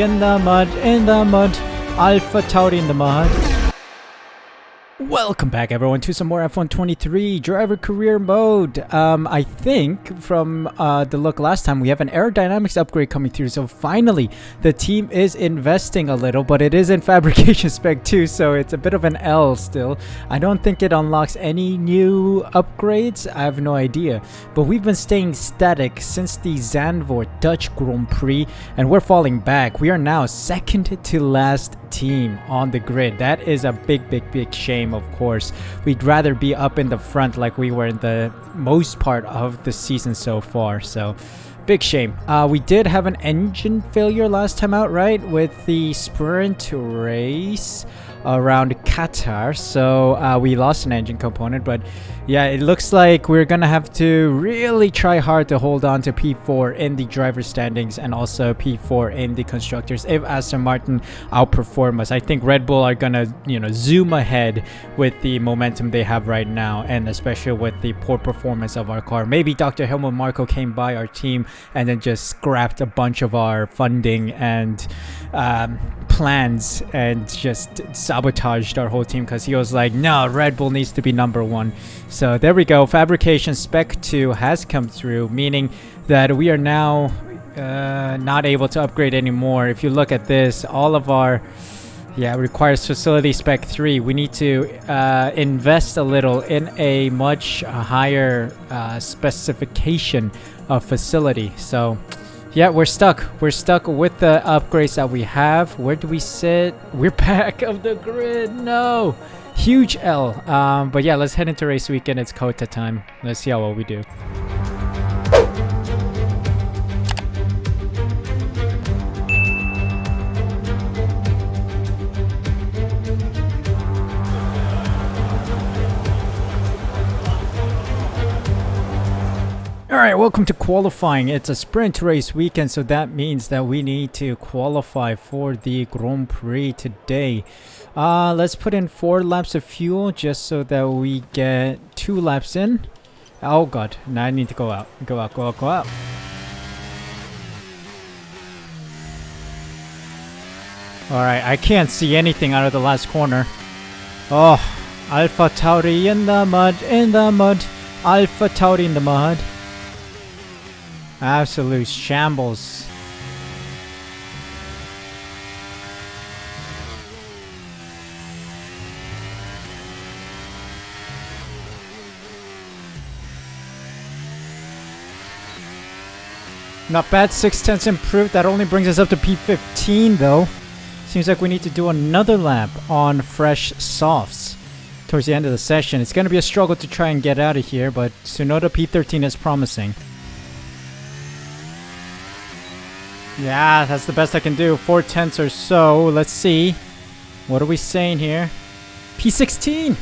In the mud, AlphaTauri in the mud. Welcome back everyone to some more F1 23 driver career mode. I think from the look last time we have an aerodynamics upgrade coming through, so finally the team is investing a little, but it is in fabrication spec 2, so it's a bit of an L still. I don't think it unlocks any new upgrades. I have no idea, but we've been staying static since the Zandvoort Dutch Grand Prix and we're falling back. We are now second to last team on the grid. That is a big shame. Of course, we'd rather be up in the front like we were in the most part of the season so far, so big shame. We did have an engine failure last time out, right, with the sprint race around Qatar, so we lost an engine component, but yeah, it looks like we're gonna have to really try hard to hold on to P4 in the driver standings and also P4 in the constructors if Aston Martin outperform us. I think Red Bull are gonna, zoom ahead with the momentum they have right now, and especially with the poor performance of our car. Maybe Dr. Helmut Marko came by our team and then just scrapped a bunch of our funding and plans and just sabotaged our whole team because he was like, no, Red Bull needs to be number one. So there we go, fabrication spec 2 has come through, meaning that we are now not able to upgrade anymore. If you look at this, all of our requires facility spec 3. We need to invest a little in a much higher specification of facility. So yeah, we're stuck with the upgrades that we have. Where do we sit? We're back of the grid. No, huge L. But yeah, let's head into race weekend. It's Kota time. Let's see how well we do. Alright, welcome to qualifying. It's a sprint race weekend, so that means that we need to qualify for the Grand Prix today. Let's put in 4 laps of fuel just so that we get 2 laps in. Oh god, now I need to go out. Go out. Alright, I can't see anything out of the last corner. Oh, AlphaTauri in the mud, AlphaTauri in the mud. Absolute shambles. Not bad, 6/10 improved. That only brings us up to P15 though. Seems like we need to do another lap on fresh softs towards the end of the session. It's going to be a struggle to try and get out of here, but Tsunoda P13 is promising. Yeah, that's the best I can do. 4/10 or so. Let's see. What are we saying here? P16!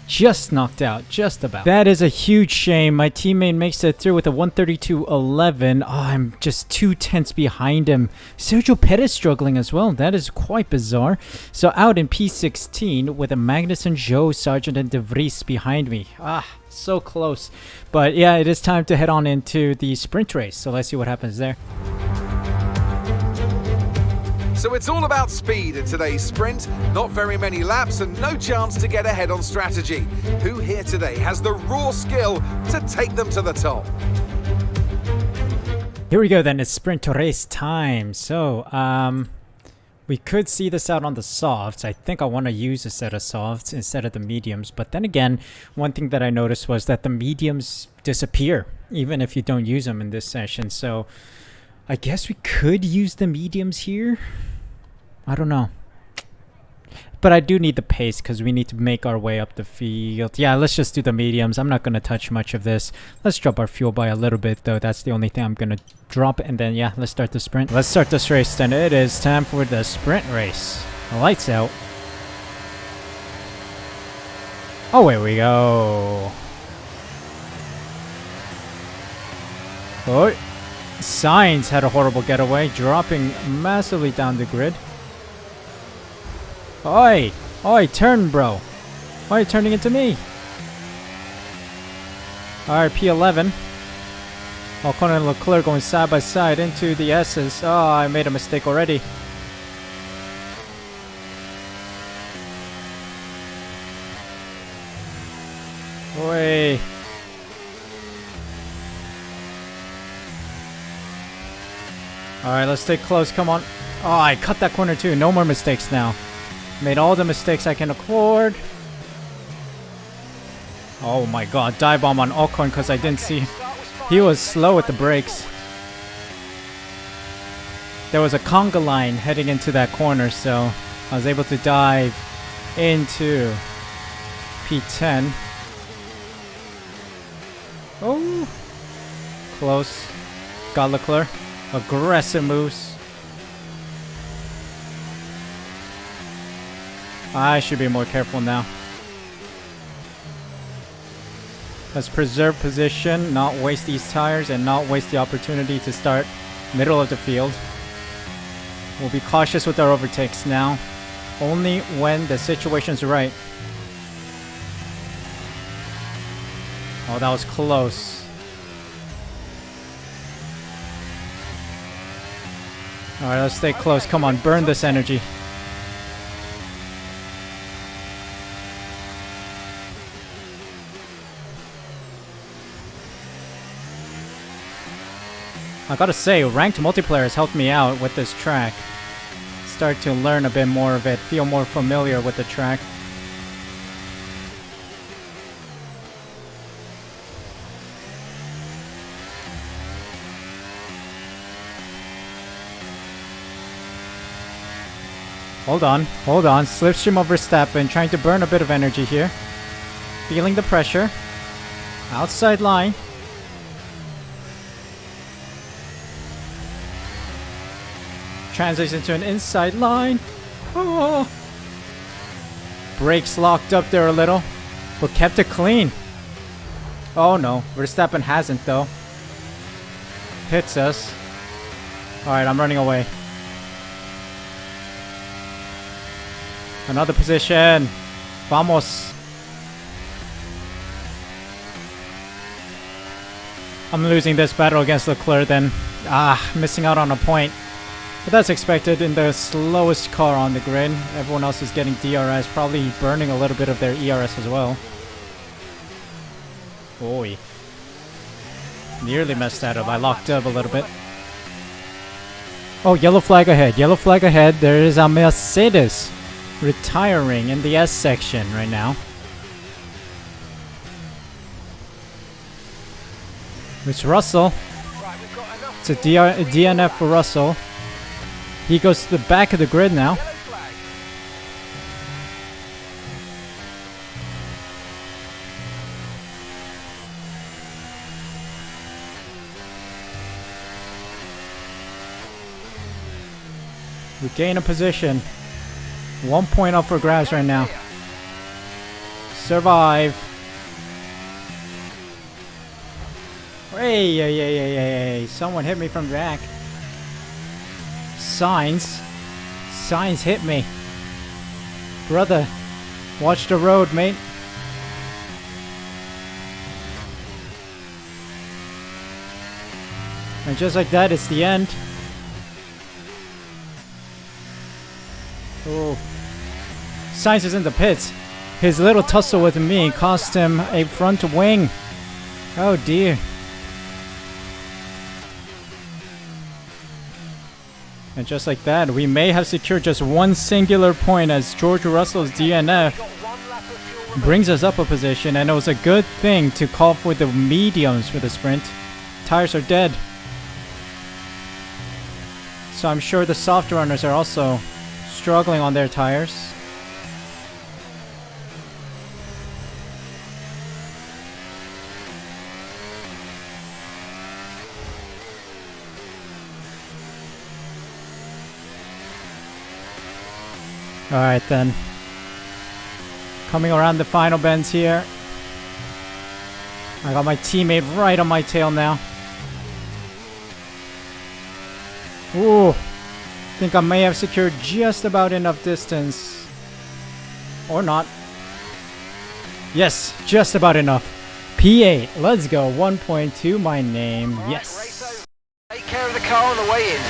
Just knocked out. Just about. That is a huge shame. My teammate makes it through with a 132.11. Oh, I'm just 2/10 behind him. Sergio Perez struggling as well. That is quite bizarre. So out in P16 with a Magnussen, Joe, Sargent, and De Vries behind me. So close. But yeah, it is time to head on into the sprint race. So let's see what happens there. So it's all about speed in today's sprint. Not very many laps and no chance to get ahead on strategy. Who here today has the raw skill to take them to the top? Here we go then, it's sprint race time. So, we could see this out on the softs. I think I want to use a set of softs instead of the mediums. But then again, one thing that I noticed was that the mediums disappear even if you don't use them in this session. So I guess we could use the mediums here. I don't know. But I do need the pace because we need to make our way up the field. Yeah, let's just do the mediums. I'm not going to touch much of this. Let's drop our fuel by a little bit though. That's the only thing I'm going to drop. And then yeah, let's start the sprint. Let's start this race then. It is time for the sprint race. Lights out. Oh, we go. Oh, Sainz had a horrible getaway, dropping massively down the grid. Oi! Oi, turn, bro. Why are you turning into me? Alright, P11. Ocon and Leclerc going side by side into the S's. Oh, I made a mistake already. Oi. Alright, let's stay close. Come on. Oh, I cut that corner too. No more mistakes now. Made all the mistakes I can afford. Oh my god. Dive bomb on Ocon because I didn't see. He was slow with the brakes. There was a conga line heading into that corner, so I was able to dive into P10. Oh, close. Got Leclerc. Aggressive moves. I should be more careful now. Let's preserve position, not waste these tires, and not waste the opportunity to start middle of the field. We'll be cautious with our overtakes now. Only when the situation's right. Oh, that was close. Alright, let's stay close. Come on, burn this energy. I gotta say, ranked multiplayer has helped me out with this track. Start to learn a bit more of it, feel more familiar with the track. Hold on. Slipstream of Verstappen, trying to burn a bit of energy here. Feeling the pressure. Outside line. Translates into an inside line. Oh. Brakes locked up there a little, but kept it clean. Oh no, Verstappen hasn't though. Hits us. Alright, I'm running away. Another position. Vamos. I'm losing this battle against Leclerc then. Missing out on a point. But that's expected in the slowest car on the grid. Everyone else is getting DRS, probably burning a little bit of their ERS as well. Boy. Nearly messed that up. I locked up a little bit. Oh, yellow flag ahead. Yellow flag ahead. There is a Mercedes retiring in the S section right now. It's Russell. It's a DNF for Russell. He goes to the back of the grid now. We gain a position. 1 point up for grabs right now. Survive. Hey. Someone hit me from back. Signs hit me. Brother, watch the road, mate. And just like that, it's the end. Oh. Sainz is in the pits. His little tussle with me cost him a front wing. Oh dear. And just like that, we may have secured just one singular point as George Russell's DNF brings us up a position, and it was a good thing to call for the mediums for the sprint. Tires are dead. So I'm sure the soft runners are also struggling on their tires. Alright then. Coming around the final bends here. I got my teammate right on my tail now. Ooh. Think I may have secured just about enough distance. Or not. Yes, just about enough. P8. Let's go. 1.2. My name. Yes. Take care of the car on the way in.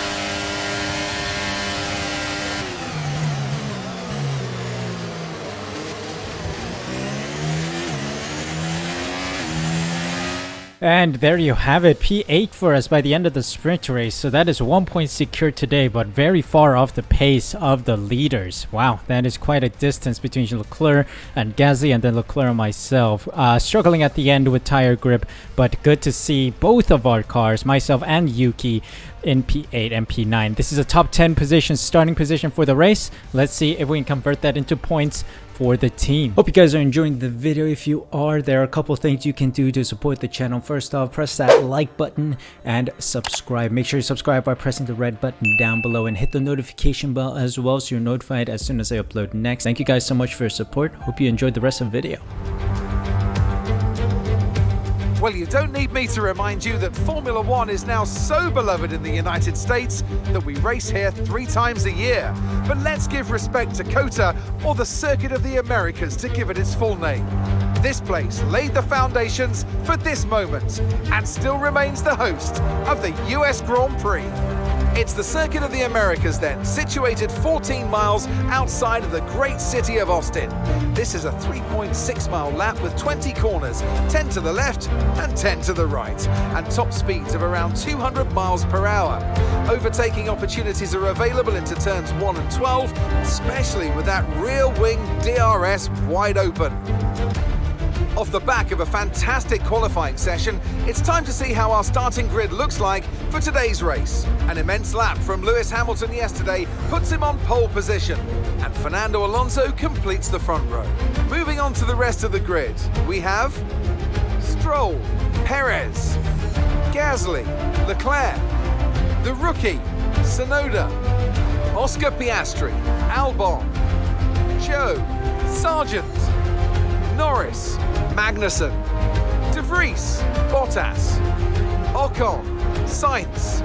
And there you have it, P8 for us by the end of the sprint race. So that is 1 point secured today, but very far off the pace of the leaders. Wow, that is quite a distance between Leclerc and Gasly, and then Leclerc and myself. Struggling at the end with tire grip, but good to see both of our cars, myself and Yuki, in P8 and P9. This is a top 10 position, starting position for the race. Let's see if we can convert that into points for the team. Hope you guys are enjoying the video. If you are, there are a couple things you can do to support the channel. First off, press that like button and subscribe. Make sure you subscribe by pressing the red button down below and hit the notification bell as well so you're notified as soon as I upload next. Thank you guys so much for your support. Hope you enjoyed the rest of the video. Well, you don't need me to remind you that Formula One is now so beloved in the United States that we race here 3 times a year. But let's give respect to COTA, or the Circuit of the Americas, to give it its full name. This place laid the foundations for this moment and still remains the host of the US Grand Prix. It's the Circuit of the Americas then, situated 14 miles outside of the great city of Austin. This is a 3.6 mile lap with 20 corners, 10 to the left and 10 to the right, and top speeds of around 200 miles per hour. Overtaking opportunities are available into turns 1 and 12, especially with that rear wing DRS wide open. Off the back of a fantastic qualifying session, it's time to see how our starting grid looks like for today's race. An immense lap from Lewis Hamilton yesterday puts him on pole position, and Fernando Alonso completes the front row. Moving on to the rest of the grid, we have Stroll, Perez, Gasly, Leclerc, the rookie, Tsunoda, Oscar Piastri, Albon, Joe, Sargent, Norris, Magnussen, De Vries, Bottas, Ocon, Sainz,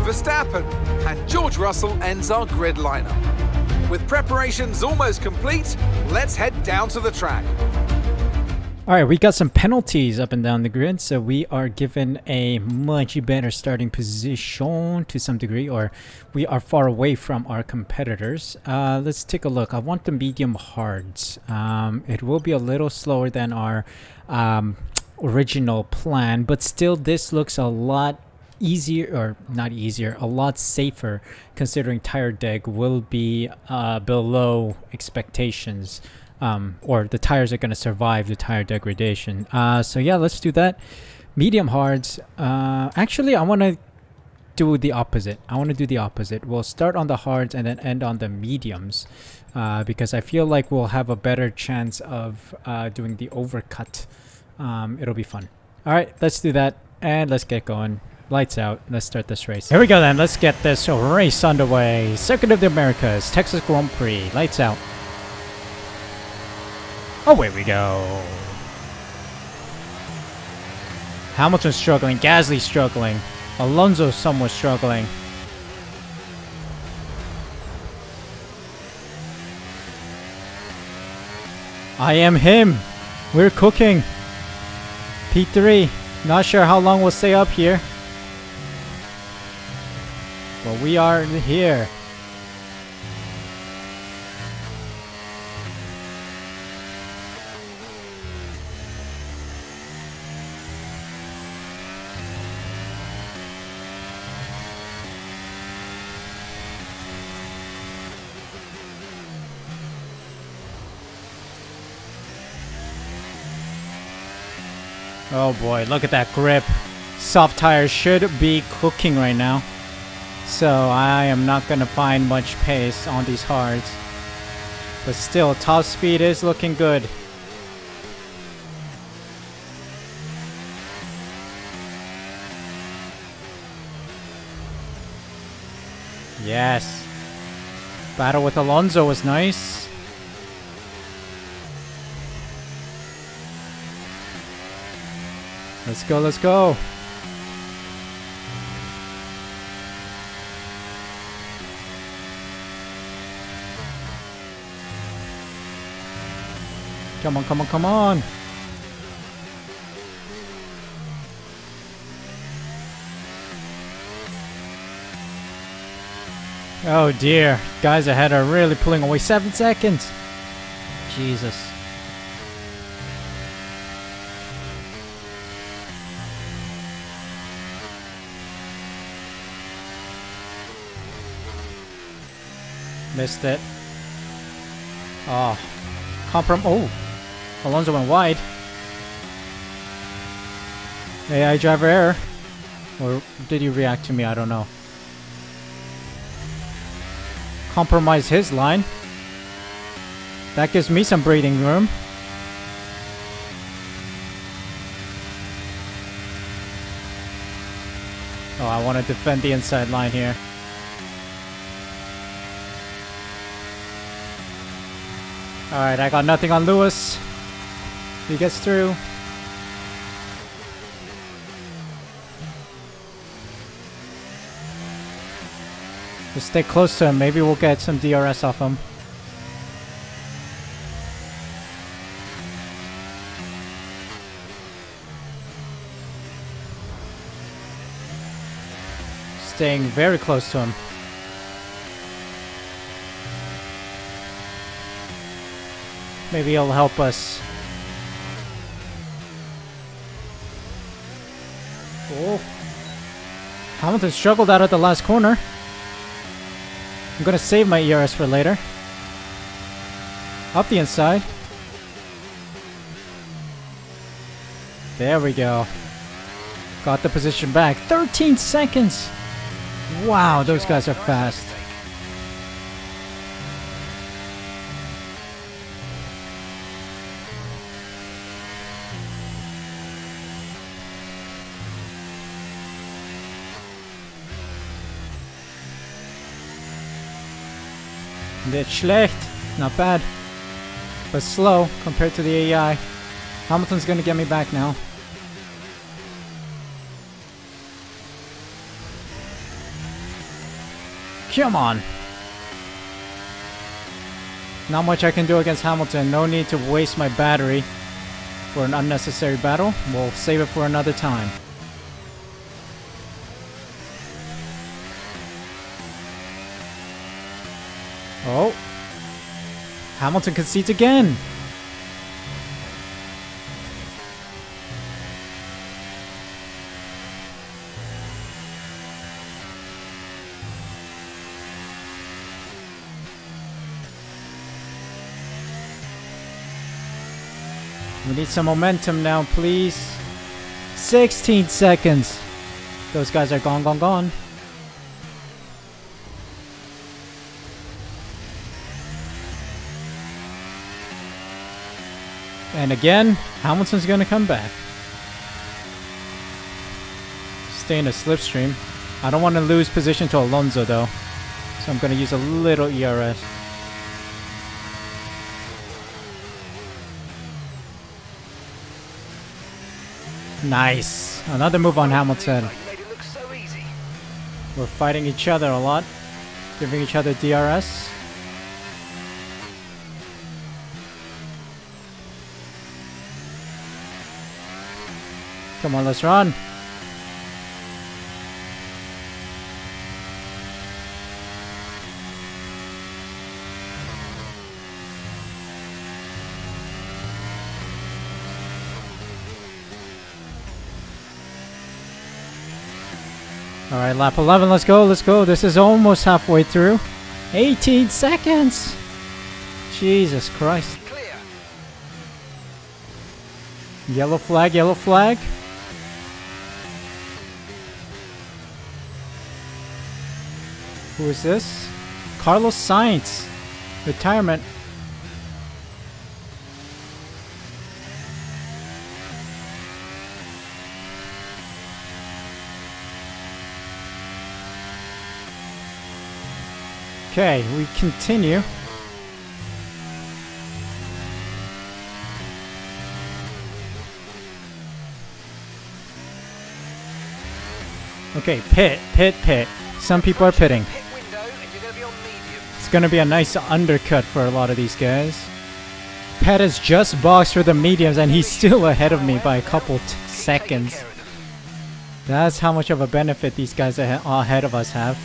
Verstappen, and George Russell ends our grid lineup. With preparations almost complete, let's head down to the track. Alright, we got some penalties up and down the grid, so we are given a much better starting position to some degree, or we are far away from our competitors. Let's take a look. I want the medium hards. It will be a little slower than our original plan, but still this looks a lot easier, or not easier, a lot safer, considering tire deg will be below expectations. Or the tires are going to survive the tire degradation. So yeah, let's do that. Medium hards. Actually, I want to do the opposite. We'll start on the hards and then end on the mediums, because I feel like we'll have a better chance of doing the overcut. It'll be fun. All right, let's do that and let's get going. Lights out. Let's start this race. Here we go then. Let's get this race underway. Circuit of the Americas, Texas Grand Prix. Lights out. Away we go. Hamilton's struggling. Gasly's struggling. Alonso's somewhat struggling. I am him. We're cooking. P3. Not sure how long we'll stay up here. But we are here. Oh boy, look at that grip. Soft tires should be cooking right now. So I am not going to find much pace on these hards. But still, top speed is looking good. Yes. Battle with Alonso was nice. Let's go, let's go. Come on, come on, come on. Oh dear. Guys ahead are really pulling away. 7 seconds. Jesus. Missed it. Oh. Oh. Alonso went wide. AI driver error. Or did he react to me? I don't know. Compromise his line. That gives me some breathing room. Oh, I want to defend the inside line here. Alright, I got nothing on Lewis. He gets through. Just stay close to him. Maybe we'll get some DRS off him. Staying very close to him. Maybe he'll help us. Oh. Hamilton struggled out at the last corner. I'm gonna save my ERS for later. Up the inside. There we go. Got the position back. 13 seconds! Wow, those guys are fast. Nicht schlecht. Not bad. But slow compared to the AI. Hamilton's gonna get me back now. Come on. Not much I can do against Hamilton. No need to waste my battery for an unnecessary battle. We'll save it for another time. Oh. Hamilton concedes again. We need some momentum now, please. 16 seconds. Those guys are gone, gone, gone. And again, Hamilton's gonna come back. Stay in a slipstream. I don't want to lose position to Alonso though. So I'm gonna use a little ERS. Nice. Another move on Hamilton. We're fighting each other a lot. Giving each other DRS. Come on, let's run. Alright, lap 11, let's go, let's go. This is almost halfway through. 18 seconds! Jesus Christ. Clear. Yellow flag, yellow flag. Who is this? Carlos Sainz. Retirement. Okay, we continue. Okay, pit. Some people are pitting. Pit window and you're going to be on medium. It's gonna be a nice undercut for a lot of these guys. Pet has just boxed for the mediums and he's still ahead of me by a couple seconds. That's how much of a benefit these guys ahead of us have.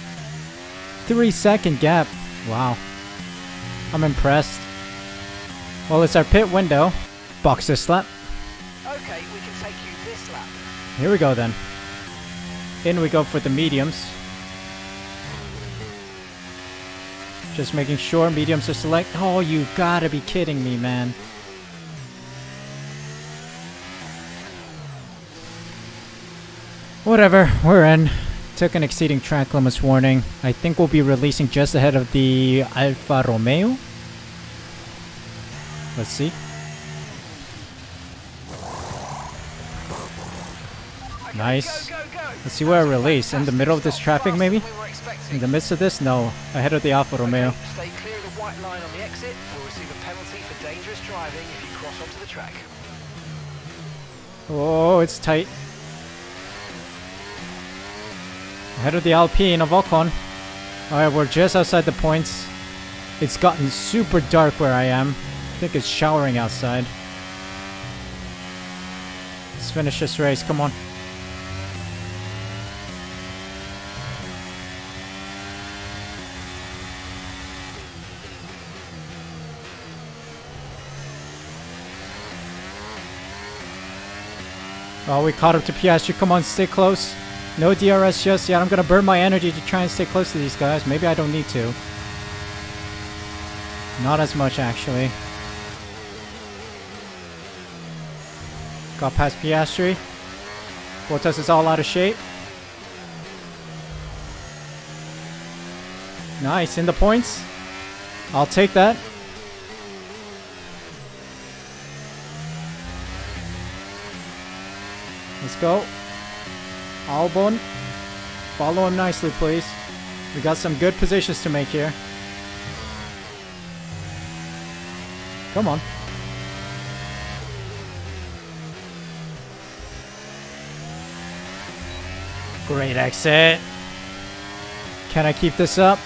3-second gap. Wow. I'm impressed. Well, it's our pit window. Box this lap. Okay, we can take you this lap. Here we go then. In we go for the mediums. Just making sure mediums are select. Oh, you gotta be kidding me, man. Whatever, we're in. Took an exceeding track limits warning. I think we'll be releasing just ahead of the Alfa Romeo. Let's see. Okay, Nice. Go, go, go. Let's see where I release. In the middle of this traffic, maybe? Faster than we were expecting. In the midst of this? No. Ahead of the Alfa Romeo. Okay, stay clear of the white line on the exit. We'll receive a penalty for dangerous driving if you cross onto the track. Oh, it's tight. Ahead of the Alpine of Ocon. Alright, we're just outside the points. It's gotten super dark where I am. I think it's showering outside. Let's finish this race, come on. Oh, we caught up to Piastri. Come on, stay close. No DRS just yet. I'm gonna burn my energy to try and stay close to these guys. Maybe I don't need to. Not as much, actually. Got past Piastri. Bottas is all out of shape. Nice, in the points. I'll take that. Let's go. Albon. Follow him nicely, please. We got some good positions to make here. Come on. Great exit. Can I keep this up?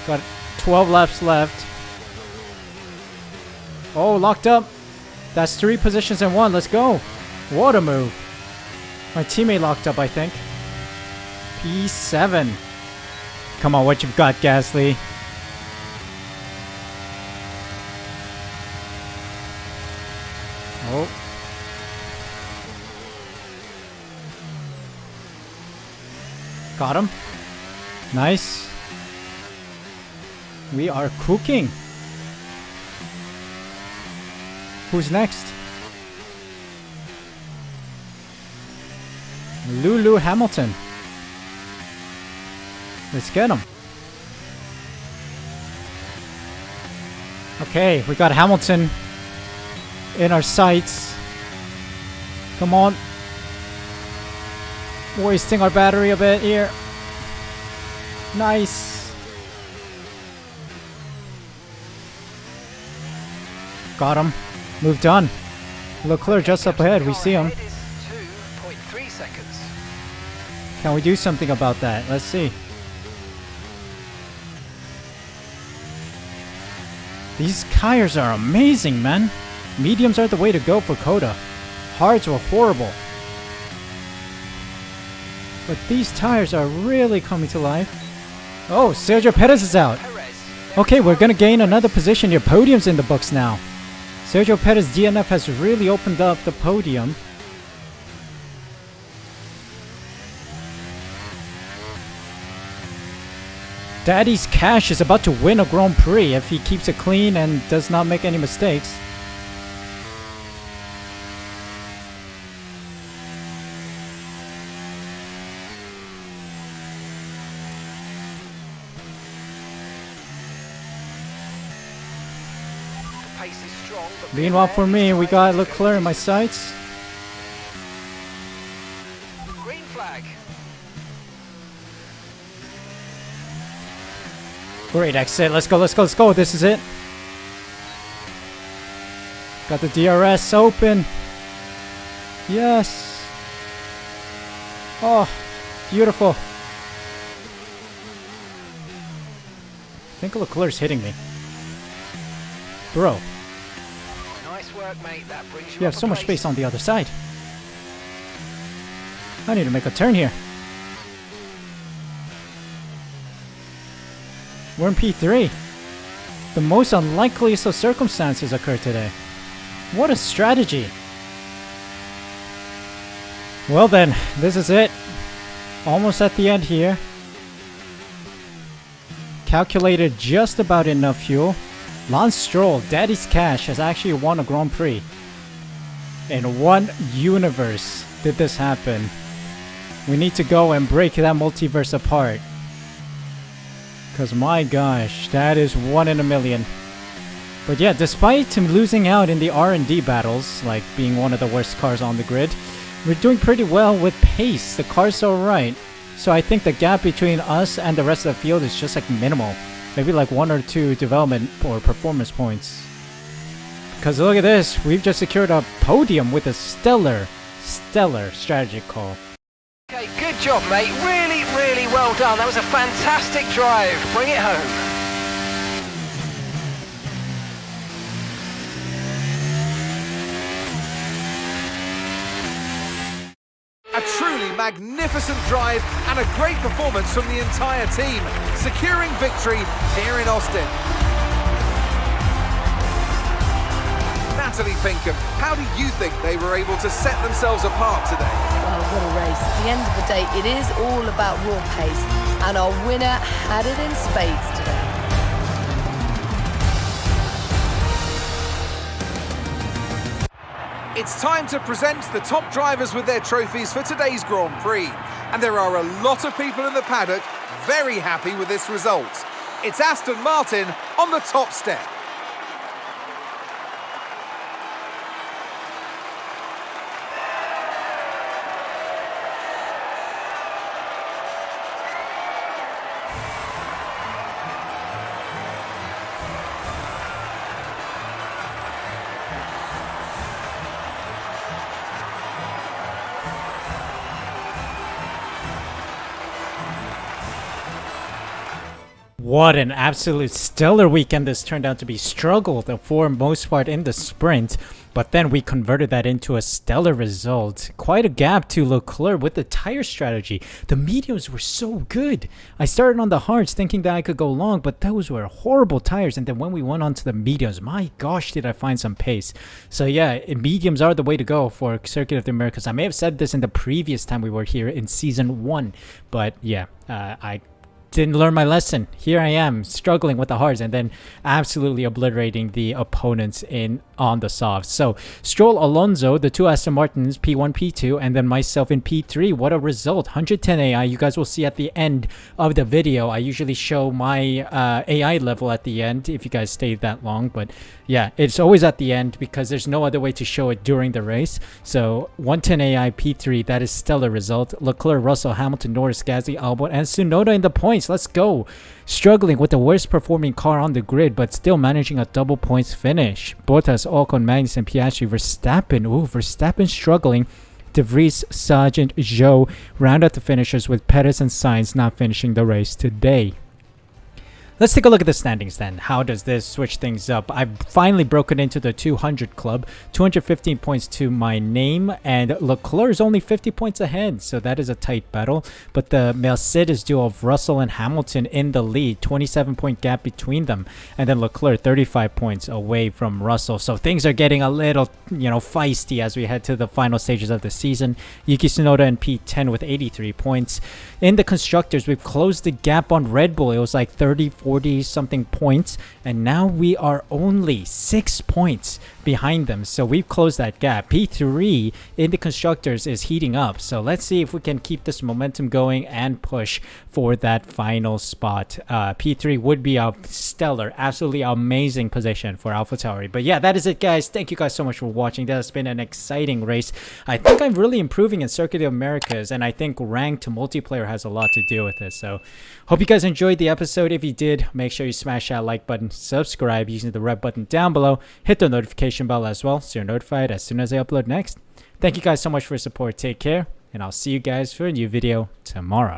Got 12 laps left. Oh, locked up. That's 3 positions in 1. Let's go. What a move. My teammate locked up, I think. P7. Come on, what you've got, Gasly? Oh. Got him. Nice. We are cooking. Who's next? Lulu Hamilton. Let's get him. Okay, we got Hamilton in our sights. Come on. Wasting our battery a bit here. Nice. Got him. Moved on. Leclerc just up ahead. We see him. 2.3 seconds. Can we do something about that? Let's see. These tires are amazing, man. Mediums are the way to go for Coda. Hards were horrible. But these tires are really coming to life. Oh, Sergio Perez is out. Okay, we're gonna gain another position here. Podium's in the books now. Sergio Perez DNF has really opened up the podium. Daddy's Cash is about to win a Grand Prix if he keeps it clean and does not make any mistakes. The pace is strong, but Meanwhile for me, we got Leclerc in my sights. green flag. Great exit. Let's go, let's go, let's go. This is it. Got the DRS open. Yes. Oh, beautiful. I think Leclerc's hitting me. Bro, Nice work, mate. That brings you have so much space on the other side. I need to make a turn here. We're in P3. The most unlikeliest of circumstances occurred today. What a strategy. Well then, this is it. Almost at the end here. Calculated just about enough fuel. Lance Stroll, Daddy's Cash, has actually won a Grand Prix. In one universe did this happen. We need to go and break that multiverse apart. Because my gosh, that is 1 in a million. But yeah, despite him losing out in the R&D battles, like being one of the worst cars on the grid, we're doing pretty well with pace. The car's alright. So I think the gap between us and the rest of the field is just like minimal. Maybe like 1 or 2 development or performance points. Because look at this, we've just secured a podium with a stellar strategy call. Okay, good job, mate. Really, really well done. That was a fantastic drive. Bring it home. A truly magnificent drive and a great performance from the entire team, securing victory here in Austin. Natalie Pinkham, how do you think they were able to set themselves apart today? Well, what a race. At the end of the day, it is all about raw pace, and our winner had it in spades today. It's time to present the top drivers with their trophies for today's Grand Prix. And there are a lot of people in the paddock very happy with this result. It's Aston Martin on the top step. What an absolute stellar weekend this turned out to be. Struggled for most part in the sprint, but then we converted that into a stellar result. Quite a gap to Leclerc with the tire strategy. The mediums were so good. I started on the hards thinking that I could go long, but those were horrible tires. And then when we went on to the mediums, my gosh, did I find some pace. So yeah, mediums are the way to go for Circuit of the Americas. I may have said this in the previous time we were here in season 1, but yeah, I didn't learn my lesson. Here I am struggling with the hards and then absolutely obliterating the opponents on the softs. So Stroll, Alonso, the 2 Aston Martins, P1, P2, and then myself in P3. What a result. 110 AI. You guys will see at the end of the video. I usually show my AI level at the end if you guys stayed that long. But yeah, it's always at the end because there's no other way to show it during the race. So 110 AI, P3. That is stellar result. Leclerc, Russell, Hamilton, Norris, Gasly, Albon, and Tsunoda in the points. Let's go. Struggling with the worst performing car on the grid, but still managing a double points finish. Bottas, Ocon, Magnussen, Piastri, Verstappen. Ooh, Verstappen struggling. De Vries, Sargent, Zhou round out the finishers with Perez and Sainz not finishing the race today. Let's take a look at the standings then. How does this switch things up? I've finally broken into the 200 club. 215 points to my name, and Leclerc is only 50 points ahead, so that is a tight battle. But the Mercedes duo of Russell and Hamilton in the lead, 27-point gap between them, and then Leclerc 35 points away from Russell. So things are getting a little, feisty as we head to the final stages of the season. Yuki Tsunoda in P10 with 83 points. In the constructors, we've closed the gap on Red Bull. It was like 40 something points, and now we are only 6 points behind them, so we've closed that gap. P3 in the constructors is heating up, so let's see if we can keep this momentum going and push for that final spot. P3 would be a stellar, absolutely amazing position for AlphaTauri. But yeah, that is it, guys. Thank you guys so much for watching. That has been an exciting race. I think I'm really improving in Circuit of Americas, and I think ranked multiplayer has a lot to do with this. So hope you guys enjoyed the episode. If you did, make sure you smash that like button, subscribe using the red button down below, hit the notification bell as well so you're notified as soon as I upload next. Thank you guys so much for your support. Take care, and I'll see you guys for a new video tomorrow.